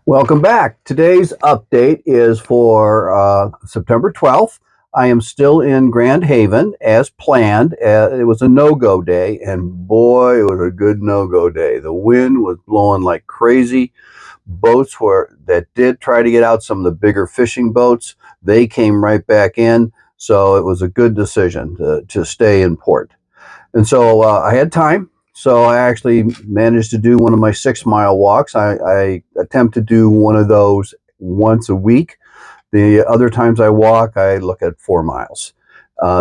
Welcome back. Today's update is for September 12th. I am still in Grand Haven as planned. It was a no-go day, and boy, it was a good no-go day. The wind was blowing like crazy. Boats that did try to get out, some of the bigger fishing boats, they came right back in. So it was a good decision to stay in port. And so I had time. So I actually managed to do one of my 6 mile walks. I attempt to do one of those once a week. The other times I walk, I look at 4 miles.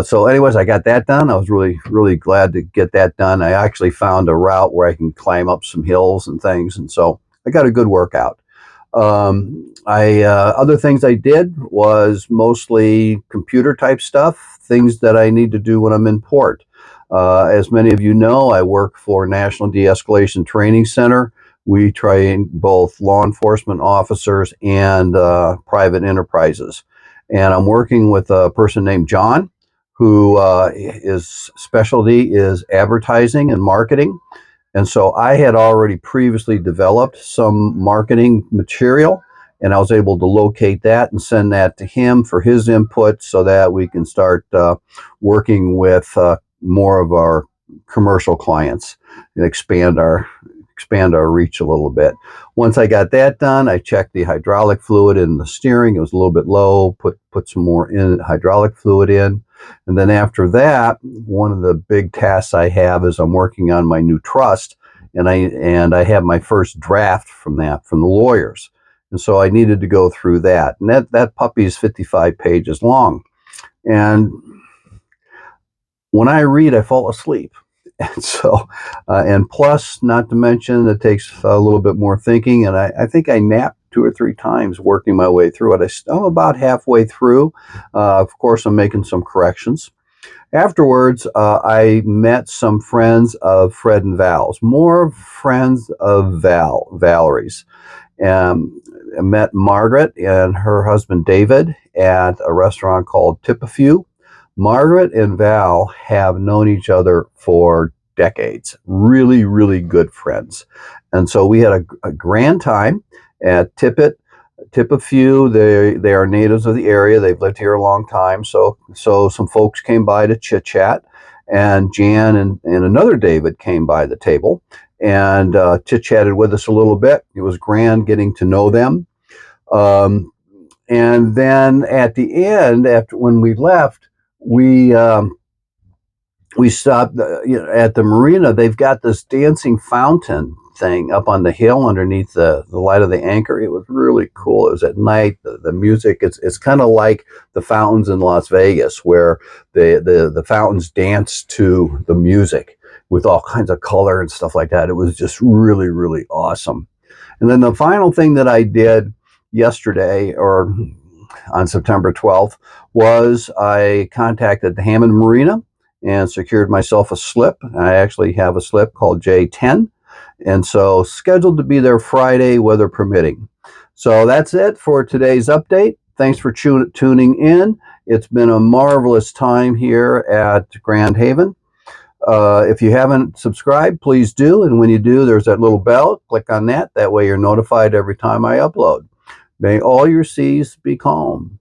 So anyways, I got that done. I was really glad to get that done. I actually found a route where I can climb up some hills and things. And so I got a good workout. Other things I did was mostly computer type stuff, things that I need to do when I'm in port. As many of you know, I work for National De-escalation Training Center. We train both law enforcement officers and private enterprises. And I'm working with a person named John, who his specialty is advertising and marketing. And so I had already previously developed some marketing material, and I was able to locate that and send that to him for his input so that we can start working with more of our commercial clients and expand our reach a little bit. Once I got that done, I checked the hydraulic fluid in the steering. It was a little bit low, put some more hydraulic fluid in. And then after that, one of the big tasks I have is I'm working on my new trust, and I have my first draft from the lawyers. And so I needed to go through that. And that puppy is 55 pages long. And when I read, I fall asleep. And so, and plus, not to mention, it takes a little bit more thinking. And I think I napped 2 or 3 times working my way through it. I'm about halfway through. Of course, I'm making some corrections. Afterwards, I met some friends of Fred and Val's, more friends of Valerie's. I met Margret and her husband David at a restaurant called Tip a Few. Margret and Val have known each other for decades, really good friends. And so we had a grand time at Tip a Few. They are natives of the area. They've lived here a long time. So some folks came by to chit chat, and Jan and another David came by the table and chit chatted with us a little bit. It was grand getting to know them. And then at the end, after when we left, we stopped at the marina. They've got this dancing fountain thing up on the hill underneath the light of the anchor. It was really cool. It was at night. The music, it's kind of like the fountains in Las Vegas, where the fountains dance to the music with all kinds of color and stuff like that. It was just really awesome. And then the final thing that I did yesterday, or on September 12th, was I contacted the Hammond Marina and secured myself a slip. I actually have a slip called J10, and so scheduled to be there Friday, weather permitting. So that's it for today's update. Thanks for tuning in. It's been a marvelous time here at Grand Haven. If you haven't subscribed, please do. And when you do, there's that little bell. Click on that. That way you're notified every time I upload. May all your seas be calm.